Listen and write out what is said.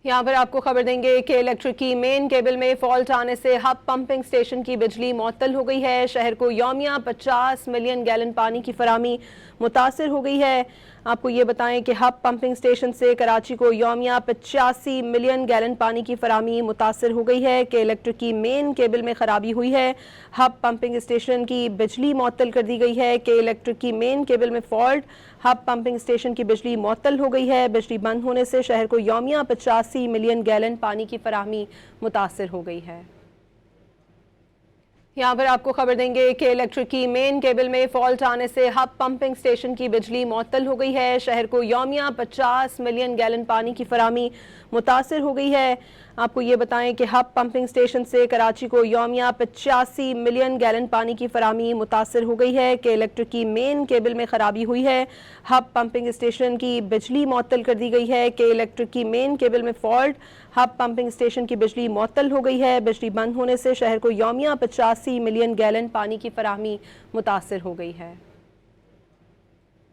यहाँ पर आपको खबर देंगे कि इलेक्ट्रिक की मेन केबल में फॉल्ट आने से हब पंपिंग स्टेशन की बिजली मुअत्तल हो गई है। शहर को यौमिया 50 मिलियन गैलन पानी की फराहमी मुतासर हो गई है। आपको ये बताएं कि हब पंपिंग स्टेशन से कराची को यौमिया 85 मिलियन गैलन पानी की फराहमी मुतासर हो गई है कि इलेक्ट्रिक की मेन केबल में खराबी हुई है। हब पंपिंग स्टेशन की बिजली मुअत्तल कर दी गई है कि इलेक्ट्रिक की मेन केबल में फॉल्ट, हब पंपिंग स्टेशन की बिजली मुअत्तल हो गई है। बिजली बंद होने से शहर को यौमिया 85 मिलियन गैलन पानी की फराहमी मुतासर हो गई है। यहाँ पर आपको खबर देंगे कि इलेक्ट्रिक की मेन केबल में फॉल्ट आने से हब पंपिंग स्टेशन की बिजली मुअत्तल हो गई है। शहर को यौमिया 50 मिलियन गैलन पानी की फराहमी मुतासर हो गई है। आपको ये बताएं कि हब पंपिंग स्टेशन से कराची को यौमिया 85 मिलियन गैलन पानी की फराहमी मुतासर हो गई है कि इलेक्ट्रिक की मेन केबल में खराबी हुई है। हब पंपिंग स्टेशन की बिजली मुअत्तल कर दी गई है कि इलेक्ट्रिक की मेन केबल में फॉल्ट, हब पंपिंग स्टेशन की बिजली मुअत्तल हो गई है। बिजली बंद होने से शहर को यौमिया 85 मिलियन गैलन पानी की फराहमी मुतासर हो गई है।